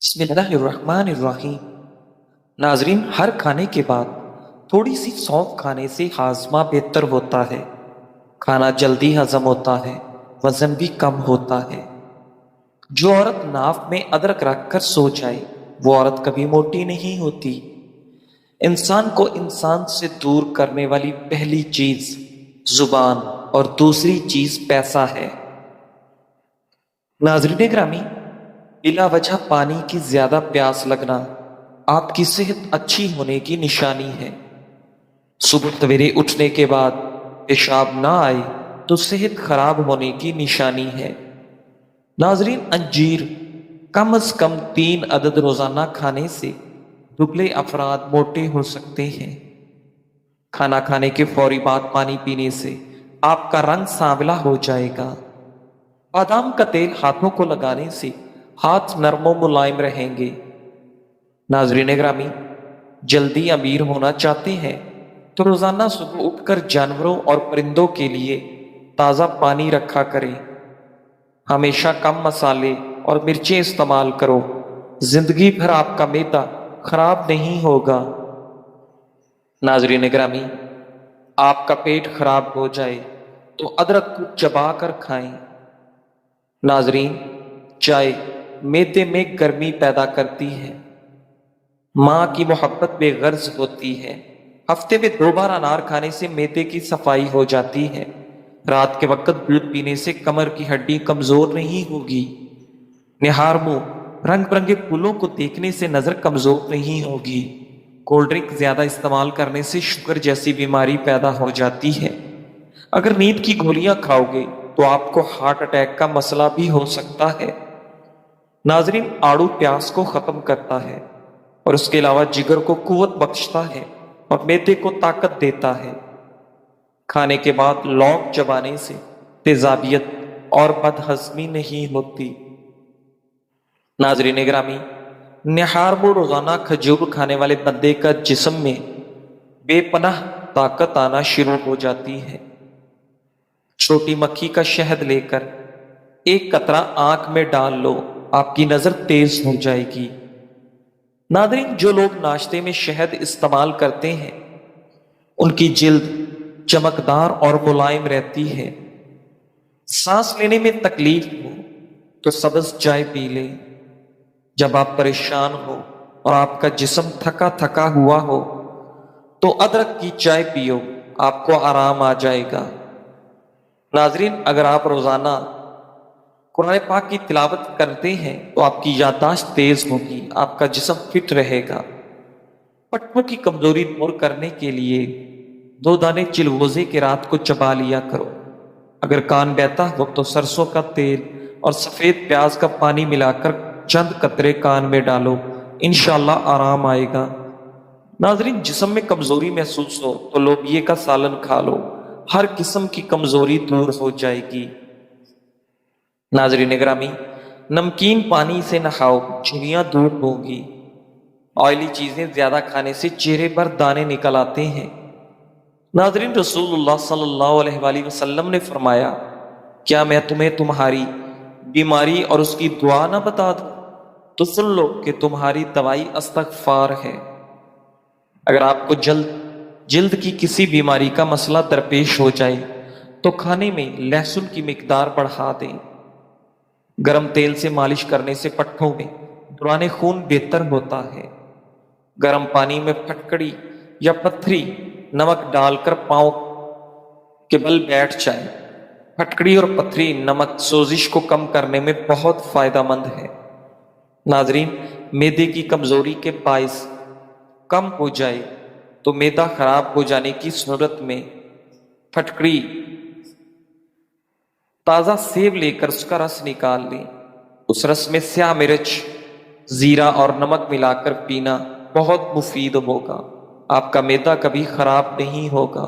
بسم اللہ الرحمن الرحیم۔ ناظرین، ہر کھانے کے بعد تھوڑی سی سونف کھانے سے ہاضمہ بہتر ہوتا ہے، کھانا جلدی ہضم ہوتا ہے، وزن بھی کم ہوتا ہے۔ جو عورت ناف میں ادرک رکھ کر سو جائے وہ عورت کبھی موٹی نہیں ہوتی۔ انسان کو انسان سے دور کرنے والی پہلی چیز زبان اور دوسری چیز پیسہ ہے۔ ناظرین گرامی، بلا وجہ پانی کی زیادہ پیاس لگنا آپ کی صحت اچھی ہونے کی نشانی ہے۔ صبح سویرے اٹھنے کے بعد پیشاب نہ آئے تو صحت خراب ہونے کی نشانی ہے۔ ناظرین، انجیر کم از کم 3 عدد روزانہ کھانے سے دبلے افراد موٹے ہو سکتے ہیں۔ کھانا کھانے کے فوری بعد پانی پینے سے آپ کا رنگ سانولا ہو جائے گا۔ بادام کا تیل ہاتھوں کو لگانے سے ہاتھ نرم و ملائم رہیں گے۔ ناظرین گرامی، جلدی امیر ہونا چاہتے ہیں تو روزانہ صبح اٹھ کر جانوروں اور پرندوں کے لیے تازہ پانی رکھا کریں۔ ہمیشہ کم مسالے اور مرچیں استعمال کرو، زندگی بھر آپ کا معدہ خراب نہیں ہوگا۔ ناظرین گرامی، آپ کا پیٹ خراب ہو جائے تو ادرک کو چبا کر کھائیں۔ ناظرین، چائے معدے میں گرمی پیدا کرتی ہے۔ ماں کی محبت بے غرض ہوتی ہے۔ ہفتے میں 2 بار انار کھانے سے معدے کی صفائی ہو جاتی ہے۔ رات کے وقت دودھ پینے سے کمر کی ہڈی کمزور نہیں ہوگی۔ نہار منہ رنگ برنگے پھولوں کو دیکھنے سے نظر کمزور نہیں ہوگی۔ کولڈ ڈرنک زیادہ استعمال کرنے سے شوگر جیسی بیماری پیدا ہو جاتی ہے۔ اگر نیند کی گولیاں کھاؤ گے تو آپ کو ہارٹ اٹیک کا مسئلہ بھی ہو سکتا ہے۔ ناظرین، آڑو پیاس کو ختم کرتا ہے اور اس کے علاوہ جگر کو قوت بخشتا ہے اور معدے کو طاقت دیتا ہے۔ کھانے کے بعد لونگ چبانے سے تیزابیت اور بد ہضمی نہیں ہوتی۔ ناظرین گرامی، نہار منہ روزانہ کھجور کھانے والے بندے کا جسم میں بے پناہ طاقت آنا شروع ہو جاتی ہے۔ چھوٹی مکھی کا شہد لے کر 1 قطرہ آنکھ میں ڈال لو، آپ کی نظر تیز ہو جائے گی۔ ناظرین، جو لوگ ناشتے میں شہد استعمال کرتے ہیں ان کی جلد چمکدار اور ملائم رہتی ہے۔ سانس لینے میں تکلیف ہو تو سبز چائے پی لیں۔ جب آپ پریشان ہو اور آپ کا جسم تھکا تھکا ہوا ہو تو ادرک کی چائے پیو، آپ کو آرام آ جائے گا۔ ناظرین، اگر آپ روزانہ قرآن پاک کی تلاوت کرتے ہیں تو آپ کی یادداشت تیز ہوگی، آپ کا جسم فٹ رہے گا۔ پٹھوں کی کمزوری دور کرنے کے لیے 2 دانے چلغوزے کے رات کو چبا لیا کرو۔ اگر کان بہتا ہو تو سرسوں کا تیل اور سفید پیاز کا پانی ملا کر چند قطرے کان میں ڈالو، انشاءاللہ آرام آئے گا۔ ناظرین، جسم میں کمزوری محسوس ہو تو لوبیے کا سالن کھا لو، ہر قسم کی کمزوری دور ہو جائے گی۔ ناظرین گرامی، نمکین پانی سے نہاؤ، جھریاں دور ہوگی۔ آئلی چیزیں زیادہ کھانے سے چہرے پر دانے نکل آتے ہیں۔ ناظرین، رسول اللہ صلی اللہ علیہ وآلہ وسلم نے فرمایا، کیا میں تمہیں تمہاری بیماری اور اس کی دعا نہ بتا دوں؟ تو سن لو کہ تمہاری دوائی استغفار ہے۔ اگر آپ کو جلد کی کسی بیماری کا مسئلہ درپیش ہو جائے تو کھانے میں لہسن کی مقدار بڑھا دیں۔ گرم تیل سے مالش کرنے سے پٹھوں میں دوران خون بہتر ہوتا ہے۔ گرم پانی میں پھٹکڑی یا پتھری نمک ڈال کر پاؤں کے بل بیٹھ جائیں۔ پھٹکڑی اور پتھری نمک سوزش کو کم کرنے میں بہت فائدہ مند ہے۔ ناظرین، معدے کی کمزوری کے باعث کم ہو جائے تو معدہ خراب ہو جانے کی صورت میں پھٹکڑی تازہ سیب لے کر اس کا رس نکال لیں۔ اس رس میں سیاہ مرچ، زیرہ اور نمک ملا کر پینا بہت مفید ہوگا، آپ کا معدہ کبھی خراب نہیں ہوگا۔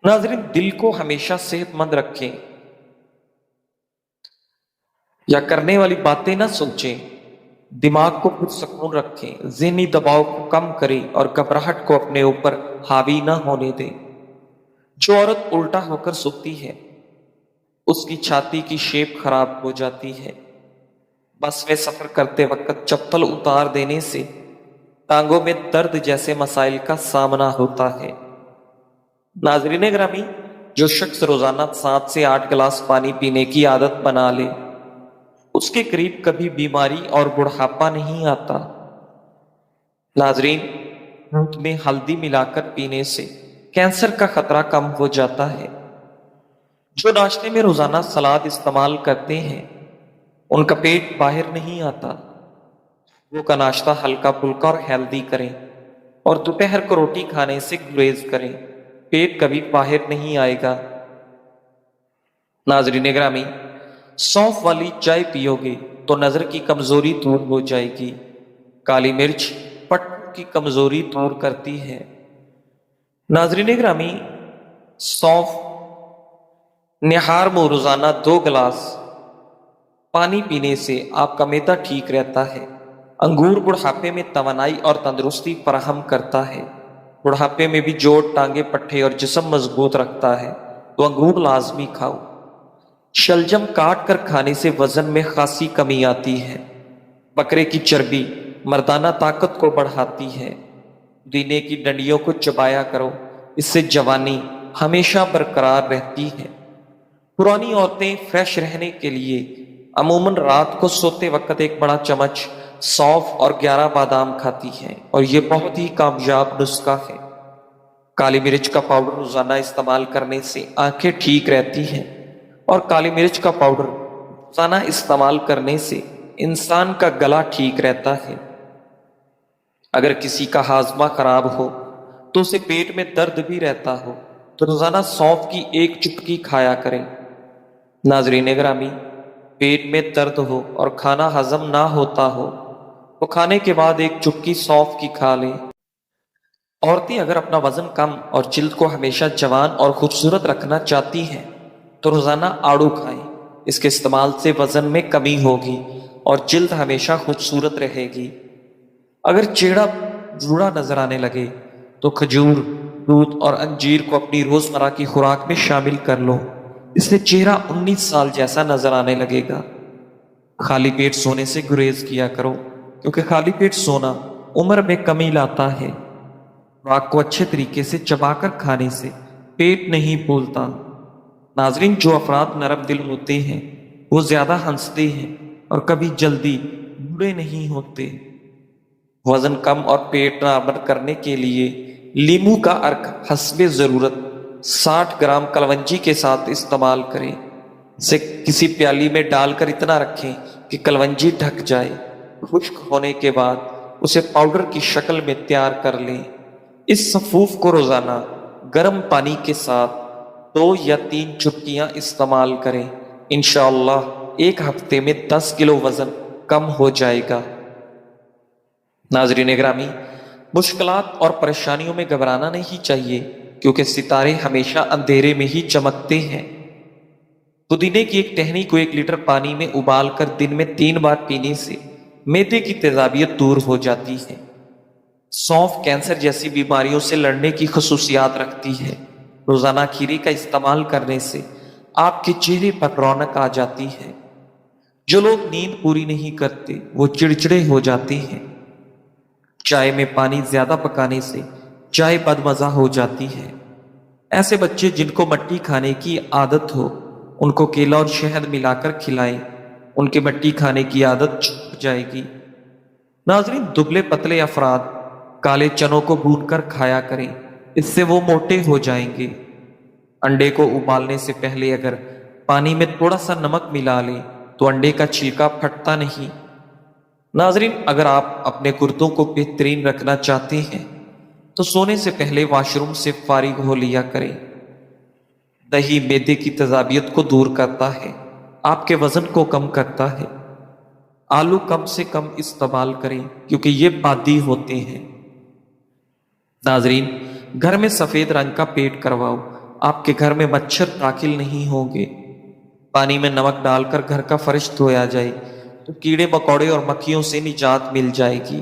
ناظرین، دل کو ہمیشہ صحت مند رکھیں یا کرنے والی باتیں نہ سوچیں، دماغ کو پرسکون رکھیں، ذہنی دباؤ کو کم کریں اور گھبراہٹ کو اپنے اوپر حاوی نہ ہونے دیں۔ جو عورت الٹا ہو کر سوتی ہے اس کی چھاتی کی شیپ خراب ہو جاتی ہے۔ بس میں سفر کرتے وقت چپل اتار دینے سے ٹانگوں میں درد جیسے مسائل کا سامنا ہوتا ہے۔ ناظرین گرامی، جو شخص روزانہ 7 سے 8 گلاس پانی پینے کی عادت بنا لے، اس کے قریب کبھی بیماری اور بڑھاپا نہیں آتا۔ ناظرین، دودھ میں ہلدی ملا کر پینے سے کینسر کا خطرہ کم ہو جاتا ہے۔ جو ناشتے میں روزانہ سلاد استعمال کرتے ہیں، ان کا پیٹ باہر نہیں آتا۔ وہ کا ناشتہ ہلکا پھلکا اور ہیلدی کریں، اور دوپہر کو روٹی کھانے سے گریز کریں، پیٹ کبھی باہر نہیں آئے گا۔ ناظرین گرامی، سونف والی چائے پیو گے تو نظر کی کمزوری دور ہو جائے گی۔ کالی مرچ پٹھوں کی کمزوری دور کرتی ہے۔ ناظرین گرامی، سونف نہار میں روزانہ 2 گلاس پانی پینے سے آپ کا معدہ ٹھیک رہتا ہے۔ انگور بڑھاپے میں توانائی اور تندرستی فراہم کرتا ہے۔ بڑھاپے میں بھی جوڑ، ٹانگیں، پٹھے اور جسم مضبوط رکھتا ہے، تو انگور لازمی کھاؤ۔ شلجم کاٹ کر کھانے سے وزن میں خاصی کمی آتی ہے۔ بکرے کی چربی مردانہ طاقت کو بڑھاتی ہے۔ پودینے کی ڈنڈیوں کو چبایا کرو، اس سے جوانی ہمیشہ برقرار رہتی ہے۔ پرانی عورتیں فریش رہنے کے لیے عموماً رات کو سوتے وقت 1 بڑا چمچ سونف اور 11 بادام کھاتی ہیں، اور یہ بہت ہی کامیاب نسخہ ہے۔ کالی مرچ کا پاؤڈر روزانہ استعمال کرنے سے آنکھیں ٹھیک رہتی ہیں، اور کالی مرچ کا پاؤڈر روزانہ استعمال کرنے سے انسان کا گلا ٹھیک رہتا ہے۔ اگر کسی کا ہاضمہ خراب ہو تو اسے پیٹ میں درد بھی رہتا ہو تو روزانہ سونف کی 1 چٹکی کھایا کریں۔ ناظرین گرامی، پیٹ میں درد ہو اور کھانا ہضم نہ ہوتا ہو تو کھانے کے بعد 1 چٹکی سونف کی کھا لیں۔ عورتیں اگر اپنا وزن کم اور جلد کو ہمیشہ جوان اور خوبصورت رکھنا چاہتی ہیں تو روزانہ آڑو کھائیں۔ اس کے استعمال سے وزن میں کمی ہوگی اور جلد ہمیشہ خوبصورت رہے گی۔ اگر چہرہ بوڑھا نظر آنے لگے تو کھجور، دودھ اور انجیر کو اپنی روزمرہ کی خوراک میں شامل کر لو، اس سے چہرہ 19 سال جیسا نظر آنے لگے گا۔ خالی پیٹ سونے سے گریز کیا کرو، کیونکہ خالی پیٹ سونا عمر میں کمی لاتا ہے۔ خوراک کو اچھے طریقے سے چبا کر کھانے سے پیٹ نہیں پھولتا۔ ناظرین، جو افراد نرم دل ہوتے ہیں وہ زیادہ ہنستے ہیں اور کبھی جلدی بوڑھے نہیں ہوتے۔ وزن کم اور پیٹ نارمل کرنے کے لیے لیمو کا عرق حسب ضرورت 60 گرام کلونجی کے ساتھ استعمال کریں۔ اسے کسی پیالی میں ڈال کر اتنا رکھیں کہ کلونجی ڈھک جائے۔ خشک ہونے کے بعد اسے پاؤڈر کی شکل میں تیار کر لیں۔ اس سفوف کو روزانہ گرم پانی کے ساتھ 2 یا 3 چٹکیاں استعمال کریں۔ انشاءاللہ 1 ہفتے میں 10 کلو وزن کم ہو جائے گا۔ ناظرین گرامی، مشکلات اور پریشانیوں میں گھبرانا نہیں چاہیے، کیونکہ ستارے ہمیشہ اندھیرے میں ہی چمکتے ہیں۔ پودینے کی 1 ٹہنی کو 1 لیٹر پانی میں ابال کر دن میں 3 بار پینے سے معدے کی تیزابیت دور ہو جاتی ہے۔ سونف کینسر جیسی بیماریوں سے لڑنے کی خصوصیات رکھتی ہے۔ روزانہ کھیرے کا استعمال کرنے سے آپ کے چہرے پر رونق آ جاتی ہے۔ جو لوگ نیند پوری نہیں کرتے وہ چڑچڑے ہو جاتے ہیں۔ چائے میں پانی زیادہ پکانے سے چائے بدمزہ ہو جاتی ہے۔ ایسے بچے جن کو مٹی کھانے کی عادت ہو ان کو کیلا اور شہد ملا کر کھلائیں، ان کے مٹی کھانے کی عادت چھوٹ جائے گی۔ ناظرین، دبلے پتلے افراد کالے چنوں کو بھون کر کھایا کریں، اس سے وہ موٹے ہو جائیں گے۔ انڈے کو ابالنے سے پہلے اگر پانی میں تھوڑا سا نمک ملا لیں تو انڈے کا چھلکا پھٹتا نہیں۔ ناظرین، اگر آپ اپنے گردوں کو بہترین رکھنا چاہتے ہیں تو سونے سے پہلے واش روم سے فارغ ہو لیا کریں۔ دہی معدے کی تیزابیت کو دور کرتا ہے، آپ کے وزن کو کم کرتا ہے۔ آلو کم سے کم استعمال کریں کیونکہ یہ بادی ہوتے ہیں۔ ناظرین، گھر میں سفید رنگ کا پینٹ کرواؤ، آپ کے گھر میں مچھر داخل نہیں ہوں گے۔ پانی میں نمک ڈال کر گھر کا فرش دھویا جائے تو کیڑے مکوڑے اور مکھیوں سے نجات مل جائے گی۔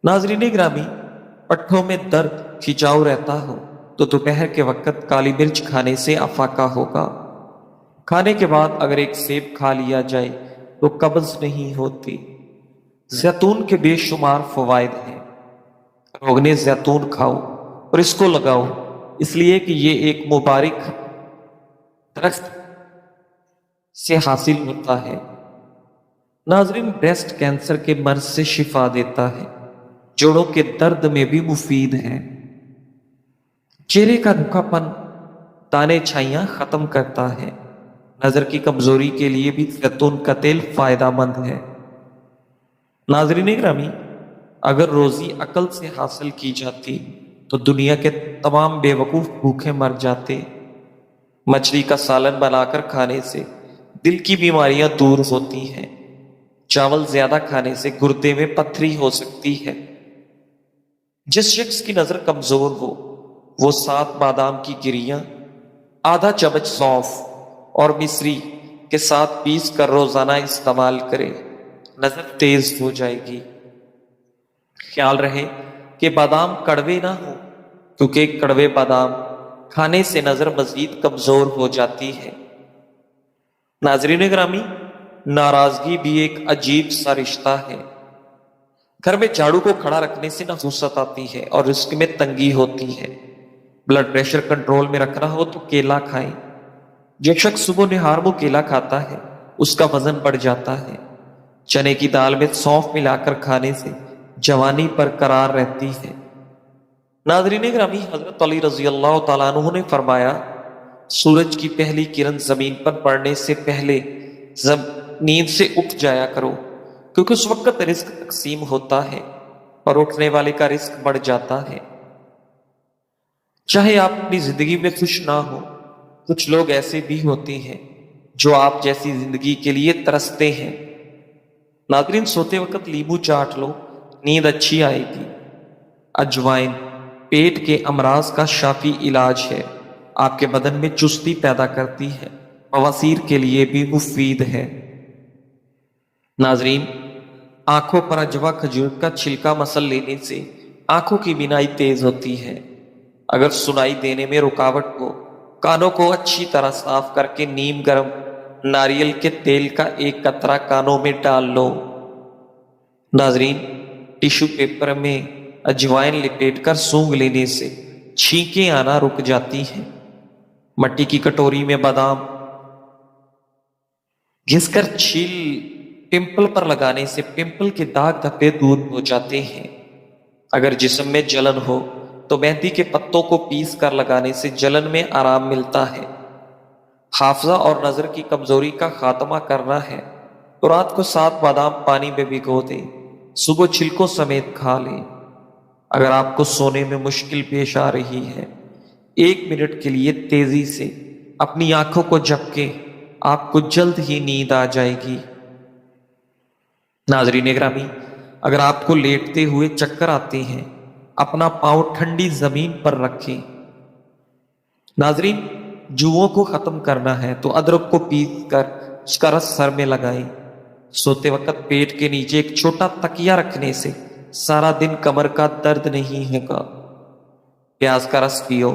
ناظرین گرامی، پٹھوں میں درد، کھچاؤ رہتا ہو تو دوپہر کے وقت کالی مرچ کھانے سے افاقہ ہوگا۔ کھانے کے بعد اگر 1 سیب کھا لیا جائے تو قبض نہیں ہوتی۔ زیتون کے بے شمار فوائد ہیں۔ روغن زیتون کھاؤ اور اس کو لگاؤ، اس لیے کہ یہ ایک مبارک درخت سے حاصل ہوتا ہے۔ ناظرین، بریسٹ کینسر کے مرض سے شفا دیتا ہے، جوڑوں کے درد میں بھی مفید ہے، چہرے کا روکھا پن، دانے چھائیاں ختم کرتا ہے، نظر کی کمزوری کے لیے بھی زیتون کا تیل فائدہ مند ہے۔ ناظرین گرامی، اگر روزی عقل سے حاصل کی جاتی تو دنیا کے تمام بے وقوف بھوکے مر جاتے۔ مچھلی کا سالن بنا کر کھانے سے دل کی بیماریاں دور ہوتی ہیں، چاول زیادہ کھانے سے گردے میں پتھری ہو سکتی ہے۔ جس شخص کی نظر کمزور ہو وہ 7 بادام کی گریاں، آدھا چمچ سونف اور مصری کے ساتھ پیس کر روزانہ استعمال کرے، نظر تیز ہو جائے گی۔ خیال رہے کہ بادام کڑوے نہ ہو، کیونکہ کڑوے بادام کھانے سے نظر مزید کمزور ہو جاتی ہے۔ ناظرین گرامی، ناراضگی بھی ایک عجیب سا رشتہ ہے۔ گھر میں جھاڑو کو کھڑا رکھنے سے نحوست آتی ہے اور رزق میں تنگی ہوتی ہے۔ بلڈ پریشر کنٹرول میں رکھنا ہو تو کیلا کھائیں۔ جو شخص صبح نہار وہ کیلا کھاتا ہے اس کا وزن بڑھ جاتا ہے۔ چنے کی دال میں سونف ملا کر کھانے سے جوانی برقرار رہتی ہے۔ ناظرین گرامی، حضرت علی رضی اللہ تعالیٰ عنہ نے فرمایا، سورج کی پہلی کرن زمین پر پڑنے سے پہلے نیند سے اٹھ جایا کرو، کیونکہ اس وقت رزق تقسیم ہوتا ہے اور اٹھنے والے کا رزق بڑھ جاتا ہے۔ چاہے آپ اپنی زندگی میں خوش نہ ہو، کچھ لوگ ایسے بھی ہوتے ہیں جو آپ جیسی زندگی کے لیے ترستے ہیں۔ ناظرین، سوتے وقت لیمو چاٹ لو، نیند اچھی آئے گی۔ اجوائن پیٹ کے امراض کا شافی علاج ہے، آپ کے بدن میں چستی پیدا کرتی ہے، بواسیر کے لیے بھی مفید ہے۔ ناظرین، آنکھوں پر اجوا کھجور کا چھلکا مسل لینے سے آنکھوں کی بینائی تیز ہوتی ہے۔ اگر سنائی دینے میں رکاوٹ ہو، کانوں کو اچھی طرح صاف کر کے نیم گرم ناریل کے تیل کا ایک قطرہ کانوں میں ڈال لو۔ ناظرین، ٹیشو پیپر میں اجوائن لپیٹ کر سونگھ لینے سے چھینکیں آنا رک جاتی ہیں۔ مٹی کی کٹوری میں بادام گھس کر چھیل پمپل پر لگانے سے پمپل کے داغ دھبے دور ہو جاتے ہیں۔ اگر جسم میں جلن ہو تو مہندی کے پتوں کو پیس کر لگانے سے جلن میں آرام ملتا ہے۔ حافظہ اور نظر کی کمزوری کا خاتمہ کرنا ہے تو رات کو 7 بادام پانی میں بھگو دیں، صبح چھلکوں سمیت کھا لیں۔ اگر آپ کو سونے میں مشکل پیش آ رہی ہے، 1 منٹ کے لیے تیزی سے اپنی آنکھوں کو جھپکیں، آپ کو جلد ہی نیند آ جائے گی۔ ناظرین گرامی، اگر آپ کو لیٹتے ہوئے چکر آتے ہیں، اپنا پاؤں ٹھنڈی زمین پر رکھیں۔ ناظرین، جوؤں کو ختم کرنا ہے تو ادرک کو پیس کر اس کا رس سر میں لگائیں۔ سوتے وقت پیٹ کے نیچے ایک چھوٹا تکیہ رکھنے سے سارا دن کمر کا درد نہیں ہوگا۔ پیاز کا رس پیو،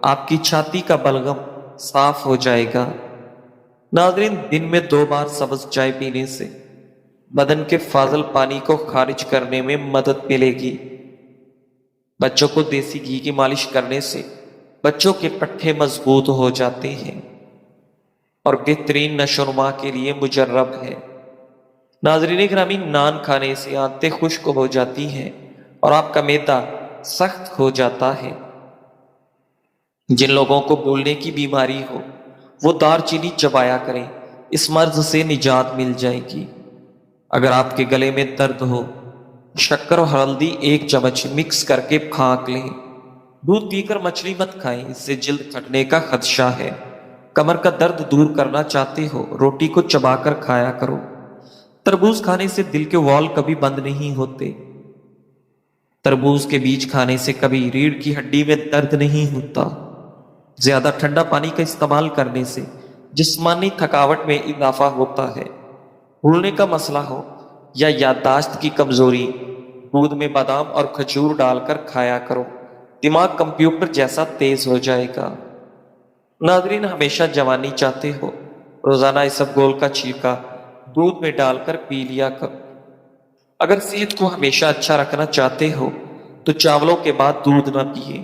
آپ کی چھاتی کا بلغم صاف ہو جائے گا۔ ناظرین، دن میں 2 بار سبز چائے پینے سے بدن کے فاضل پانی کو خارج کرنے میں مدد ملے گی۔ بچوں کو دیسی گھی کی مالش کرنے سے بچوں کے پٹھے مضبوط ہو جاتے ہیں اور بہترین نشو و نما کے لیے مجرب ہے۔ ناظرین گرامی، نان کھانے سے آنتیں خشک ہو جاتی ہیں اور آپ کا معدہ سخت ہو جاتا ہے۔ جن لوگوں کو بولنے کی بیماری ہو وہ دار چینی چبایا کریں، اس مرض سے نجات مل جائے گی۔ اگر آپ کے گلے میں درد ہو، شکر اور ہلدی 1 چمچ مکس کر کے پھانک لیں۔ دودھ پی کر مچھلی مت کھائیں، اس سے جلد پھٹنے کا خدشہ ہے۔ کمر کا درد دور کرنا چاہتے ہو، روٹی کو چبا کر کھایا کرو۔ تربوز کھانے سے دل کے وال کبھی بند نہیں ہوتے۔ تربوز کے بیج کھانے سے کبھی ریڑھ کی ہڈی میں درد نہیں ہوتا۔ زیادہ ٹھنڈا پانی کا استعمال کرنے سے جسمانی تھکاوٹ میں اضافہ ہوتا ہے۔ بھولنے کا مسئلہ ہو یا یادداشت کی کمزوری، دودھ میں بادام اور کھجور ڈال کر کھایا کرو، دماغ کمپیوٹر جیسا تیز ہو جائے گا۔ ناظرین، ہمیشہ جوانی چاہتے ہو، روزانہ اسبگول کا چھلکا دودھ میں ڈال کر پی لیا کرو۔ اگر صحت کو ہمیشہ اچھا رکھنا چاہتے ہو تو چاولوں کے بعد دودھ نہ پیے۔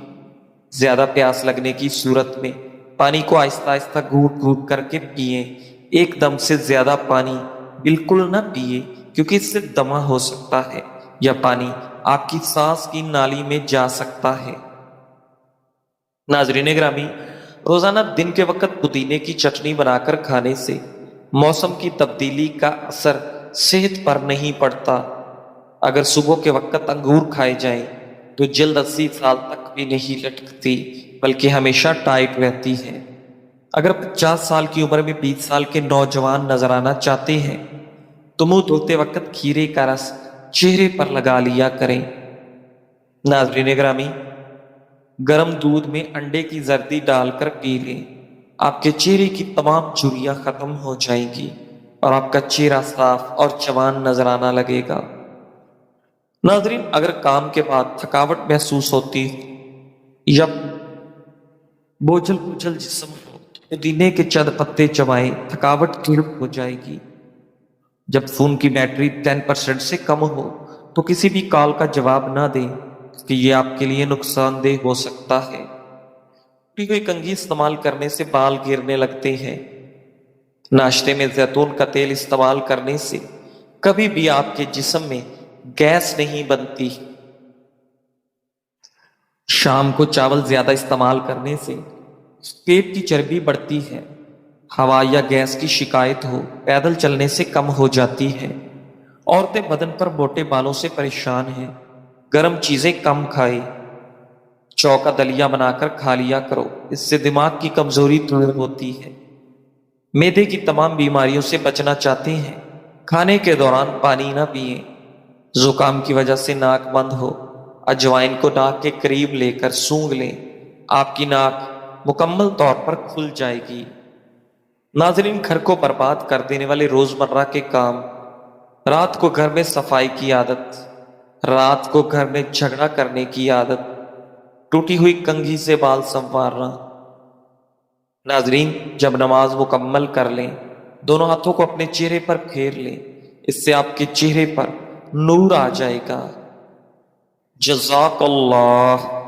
زیادہ پیاس لگنے کی صورت میں پانی کو آہستہ آہستہ گھونٹ گھونٹ کر کے پیئیں۔ ایک دم سے زیادہ پانی بالکل نہ پیے کیونکہ اس سے دمہ ہو سکتا ہے یا پانی آپ کی سانس کی نالی میں جا سکتا ہے۔ ناظرین گرامی، روزانہ دن کے وقت پودینے کی چٹنی بنا کر کھانے سے موسم کی تبدیلی کا اثر صحت پر نہیں پڑتا۔ اگر صبح کے وقت انگور کھائے جائیں تو جلد 80 سال تک بھی نہیں لٹکتی بلکہ ہمیشہ ٹائٹ رہتی ہے۔ اگر 50 سال کی عمر میں 20 سال کے نوجوان نظر آنا چاہتے ہیں تو منہ دھوتے وقت کھیرے کا رس چہرے پر لگا لیا کریں۔ ناظرین گرامی، گرم دودھ میں انڈے کی زردی ڈال کر پی لیں۔ آپ کے چہرے کی تمام جھریاں ختم ہو جائیں گی اور آپ کا چہرہ صاف اور جوان نظر آنا لگے گا۔ ناظرین، اگر کام کے بعد تھکاوٹ محسوس ہوتی یا بوجھل بوجھل جسم ہو تو پودینے کے چند پتے چبائیں، تھکاوٹ دور ہو جائے گی۔ جب فون کی بیٹری 10% سے کم ہو تو کسی بھی کال کا جواب نہ دیں کہ یہ آپ کے لیے نقصان دہ ہو سکتا ہے۔ ٹوٹی ہوئی کنگھی استعمال کرنے سے بال گرنے لگتے ہیں۔ ناشتے میں زیتون کا تیل استعمال کرنے سے کبھی بھی آپ کے جسم میں گیس نہیں بنتی۔ شام کو چاول زیادہ استعمال کرنے سے پیٹ کی چربی بڑھتی ہے۔ ہوا یا گیس کی شکایت ہو پیدل چلنے سے کم ہو جاتی ہے۔ عورتیں بدن پر موٹے بالوں سے پریشان ہیں، گرم چیزیں کم کھائیں۔ جو کا دلیا بنا کر کھا لیا کرو، اس سے دماغ کی کمزوری دور ہوتی ہے۔ معدے کی تمام بیماریوں سے بچنا چاہتے ہیں، کھانے کے دوران پانی نہ پئیں۔ زکام کی وجہ سے ناک بند ہو، اجوائن کو ناک کے قریب لے کر سونگھ لیں، آپ کی ناک مکمل طور پر کھل جائے گی۔ ناظرین، گھر کو برباد کر دینے والے روزمرہ کے کام: رات کو گھر میں صفائی کی عادت، رات کو گھر میں جھگڑا کرنے کی عادت، ٹوٹی ہوئی کنگھی سے بال سنوارنا۔ ناظرین، جب نماز مکمل کر لیں دونوں ہاتھوں کو اپنے چہرے پر پھیر لیں، اس سے آپ کے چہرے پر نور آ جائے گا۔ جزاک اللہ۔